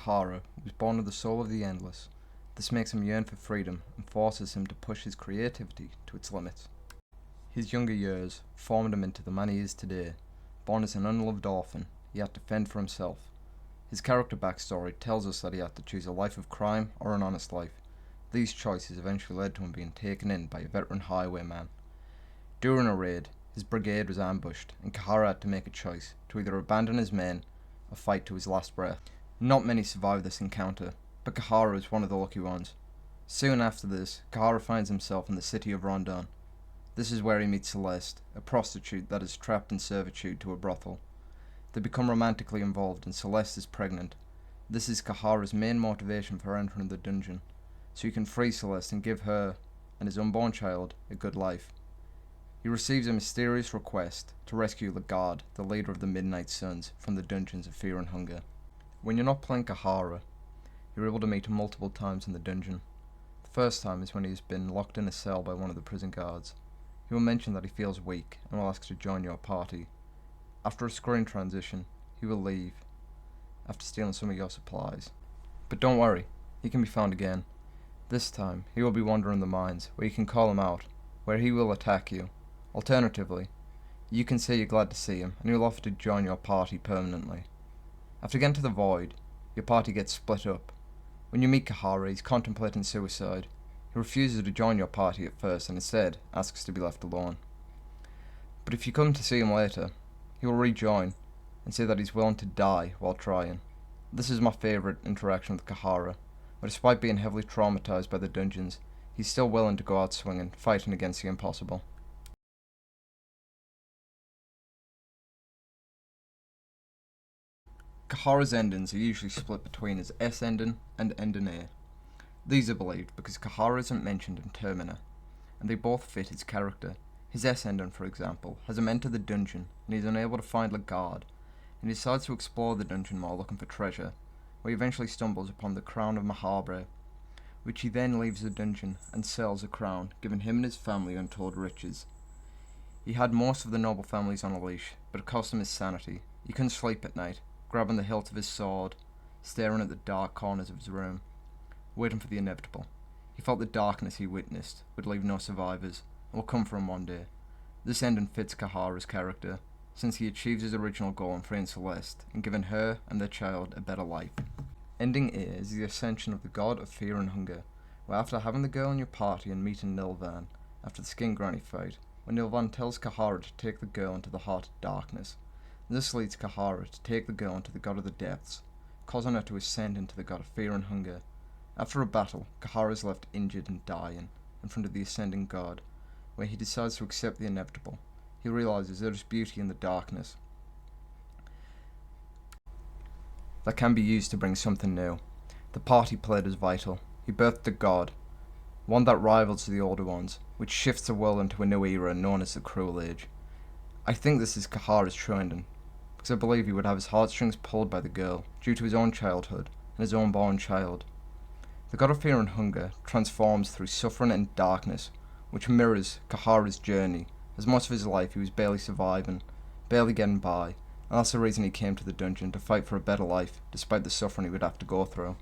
Cahara was born with the soul of the endless. This makes him yearn for freedom and forces him to push his creativity to its limits. His younger years formed him into the man he is today. Born as an unloved orphan, he had to fend for himself. His character backstory tells us that he had to choose a life of crime or an honest life. These choices eventually led to him being taken in by a veteran highwayman. During a raid, his brigade was ambushed, and Cahara had to make a choice to either abandon his men or fight to his last breath. Not many survived this encounter, but Cahara was one of the lucky ones. Soon after this, Cahara finds himself in the city of Rondon. This is where he meets Celeste, a prostitute that is trapped in servitude to a brothel. They become romantically involved and Celeste is pregnant. This is Cahara's main motivation for entering the dungeon, so he can free Celeste and give her and his unborn child a good life. He receives a mysterious request to rescue Lagarde, the leader of the Midnight Suns, from the dungeons of fear and hunger. When you're not playing Cahara, you're able to meet him multiple times in the dungeon. The first time is when he has been locked in a cell by one of the prison guards. He will mention that he feels weak and will ask to join your party. After a screen transition, he will leave, after stealing some of your supplies. But don't worry, he can be found again. This time, he will be wandering the mines, where you can call him out, where he will attack you. Alternatively, you can say you're glad to see him, and he will offer to join your party permanently. After getting to the Void, your party gets split up. When you meet Cahara, he's contemplating suicide. He refuses to join your party at first and instead asks to be left alone. But if you come to see him later, he will rejoin and say that he's willing to die while trying. This is my favourite interaction with Cahara, where despite being heavily traumatised by the dungeons, he's still willing to go out swinging, fighting against the impossible. Cahara's endings are usually split between his S ending and ending A. These are believed because Cahara isn't mentioned in Termina, and they both fit his character. His S ending, for example, has him enter the dungeon and he's unable to find Lagarde, and he decides to explore the dungeon more looking for treasure, where he eventually stumbles upon the crown of Mahabre, which he then leaves the dungeon and sells a crown, giving him and his family untold riches. He had most of the noble families on a leash, but it cost him his sanity. He couldn't sleep at night, grabbing the hilt of his sword, staring at the dark corners of his room, waiting for the inevitable. He felt the darkness he witnessed would leave no survivors, and will come for him one day. This ending fits Cahara's character, since he achieves his original goal in freeing Celeste, and giving her and their child a better life. Ending A is the ascension of the god of fear and hunger, where after having the girl in your party and meeting Nilvan, after the skin granny fight, when Nilvan tells Cahara to take the girl into the heart of darkness. This leads Cahara to take the girl into the god of the depths, causing her to ascend into the god of fear and hunger. After a battle, Cahara is left injured and dying in front of the ascending god, where he decides to accept the inevitable. He realizes there is beauty in the darkness that can be used to bring something new. The part he played is vital. He birthed a god, one that rivals the older ones, which shifts the world into a new era known as the Cruel Age. I think this is Cahara's true ending, because I believe he would have his heartstrings pulled by the girl due to his own childhood and his own born child. The god of fear and hunger transforms through suffering and darkness, which mirrors Cahara's journey, as much of his life he was barely surviving, barely getting by, and that's the reason he came to the dungeon, to fight for a better life, despite the suffering he would have to go through.